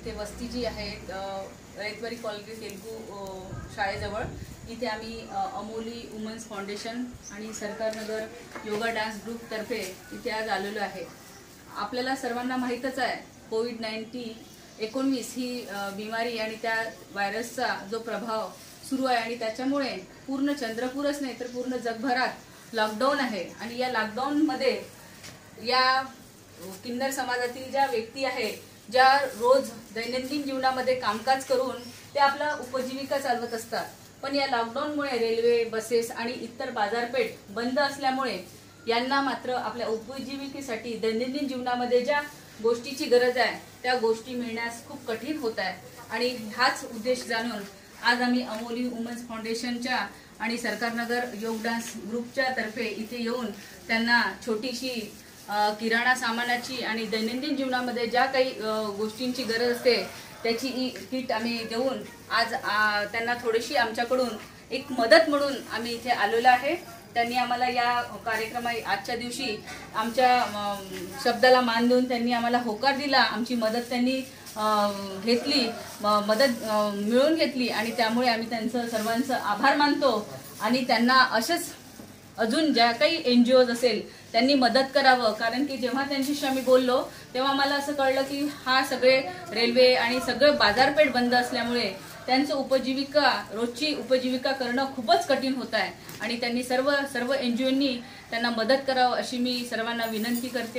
इथे वस्ती जी आहे रैतवारी कॉलनी तेलुगू शाळेजवळ इथे आम्ही अमोली वुमन्स फाउंडेशन आणि सरकारनगर योगा डान्स ग्रुप तर्फे इथे आज आलेलो आहे। आपल्याला सर्वांना माहीतच आहे कोविड-19 ही बिमारी आणि त्या व्हायरसचा जो प्रभाव सुरू आहे आणि त्याच्यामुळे पूर्ण चंद्रपूरच नाही तर पूर्ण जगभरात लॉकडाऊन आहे। आणि या लॉकडाऊन मध्ये या किन्नर समाजातील ज्या व्यक्ती आहे ज्या रोज दैनंदिन जीवनामध्ये कामकाज करून ते आपला उपजीविका चालवत असतात, पण या लॉकडाऊनमुळे रेल्वे, बसेस आणि इतर बाजारपेठ बंद असल्यामुळे यांना मात्र आपल्या उपजीविकेसाठी दैनंदिन जीवनामध्ये ज्या गोष्टीची गरज आहे त्या गोष्टी मिळण्यास खूप कठीण होत आहे। आणि हाच उद्देश जाणून आज आम्ही अमोली वुमन्स फाउंडेशनच्या आणि सरकारनगर योग डान्स ग्रुपच्या तर्फे इथे येऊन त्यांना छोटीशी किराणा सामानाची आणि दैनंदिन जीवनामध्ये ज्या काही गोष्टींची गरज असते त्याची किट आम्ही देऊन आज त्यांना थोडीशी आमच्याकडून एक मदत म्हणून आम्ही इथे आलेलो आहे। त्यांनी आम्हाला या आजच्या दिवशी आमच्या शब्दाला मान देऊन त्यांनी आम्हाला होकार दिला, आमची मदत त्यांनी घेतली, मदत मिळवून घेतली आणि त्यामुळे आम्ही त्यांचं सर्वांचं आभार मानतो। आणि त्यांना असेच अजून ज्या काही NGOज असेल त्यांनी मदत करावं, कारण की जेव्हा त्यांच्याशी आम्ही बोललो तेव्हा मला असं कळलं की हा सगळे रेल्वे आणि सगळे बाजारपेठ बंद असल्यामुळे त्यांचं रोजची उपजीविका करणं खूपच कठीण होत आहे। आणि त्यांनी सर्व NGOंनी त्यांना मदत करावं अशी मी सर्वांना विनंती करते।